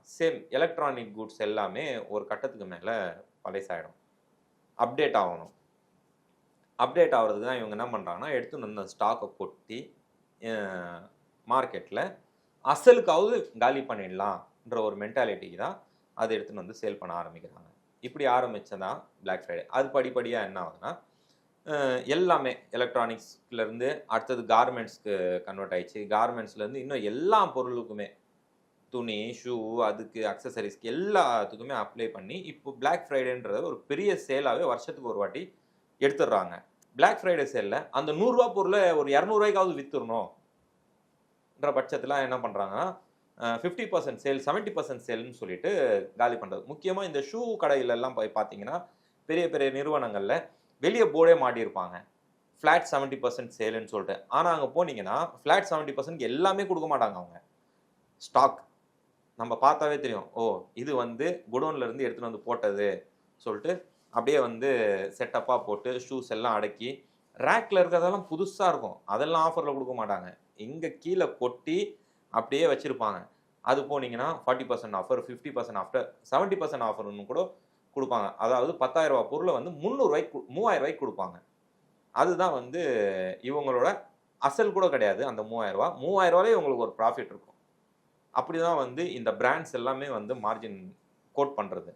Same electronic goods எல்லாமே ஒரு கட்டத்துக்கு மேல பழசாயிடும். அப்டேட் ஆகணும். அப்டேட் ஆகுறதுக்கு தான் இவங்க என்ன பண்றாங்கன்னா, எடுத்துன்னு வந்து அந்த ஸ்டாக்க கொட்டி அ மார்க்கெட்ல அசலுக்காவது காலி பண்ணிடலாம்ன்ற ஒரு மென்டாலிட்டிக்கு தான் அத எடுத்துன்னு வந்து சேல் பண்ண ஆரம்பிக்கிறாங்க. இப்படி ஆரம்பிச்சது தான் பிளாக் ஃப்ரைடே. அது படிப்படியா என்ன ஆகுதுன்னா, எல்லாமே எலக்ட்ரானிக்ஸ்லருந்து அடுத்தது கார்மெண்ட்ஸ்க்கு கன்வெர்ட் ஆயிடுச்சு. கார்மெண்ட்ஸ்லேருந்து இன்னும் எல்லா பொருளுக்குமே துணி, ஷூ அதுக்கு அக்சஸரீஸ்க்கு எல்லாத்துக்குமே அப்ளை பண்ணி, இப்போ பிளாக் ஃப்ரைடேன்றது ஒரு பெரிய சேலாவே வருஷத்துக்கு ஒரு வாட்டி எடுத்துடுறாங்க. பிளாக் ஃப்ரைடே சேல்ல அந்த ரூ. 100 பொருள ஒரு ரூ. 200க்காவது வித்துறணும்ன்ற பட்சத்தில என்ன பண்றாங்கன்னா, 50% சேல், 70% சேல்ன்னு சொல்லிட்டு காலி பண்றது. முக்கியமா இந்த ஷூ கடையிலலாம் போய் பார்த்தீங்கன்னா, பெரிய பெரிய நிறுவனங்கள்ல வெளிய போர்டே மாட்டியிருப்பாங்க. ஃபிளாட் 70% சேல்ன்னு சொல்ட்டு. ஆனா அங்க போனீங்கன்னா, ஃபிளாட் 70% எல்லாமே குடுக்க மாட்டாங்க அவங்க. ஸ்டாக். நம்ம பார்த்தாவே தெரியும். ஓ! இது வந்து குடோன்ல இருந்து எடுத்துட்டு வந்து போட்டது சொல்ட்டு, அப்படியே வந்து செட்டப்பா போட்டு ஷூஸ் எல்லாம் அடக்கி, ரேக்ல இருக்கிறதெல்லாம் புதுசா இருக்கும். அதெல்லாம் ஆஃபர்ல குடுக்க மாட்டாங்க. இங்க கீழ கொட்டி அப்படியே வச்சிருப்பாங்க. அது போனீங்கன்னா 40% ஆஃபர், 50% ஆஃபர், 70% ஆஃபர்ன்னு கூட குடுப்பாங்க. அதாவது ரூ. 10,000 பொருள வந்து ரூ. 300 ரூ. 3000 குடுப்பாங்க. அதுதான் வந்து இவங்களோட அசல் கூட கிடையாது அந்த ரூ. 3000. ரூ. 3000 இவங்களுக்கு ஒரு ப்ராஃபிட் இருக்கும். அப்படிதான் வந்து இந்த பிராண்ட்ஸ் எல்லாமே வந்து மார்ஜின் கோட் பண்றது.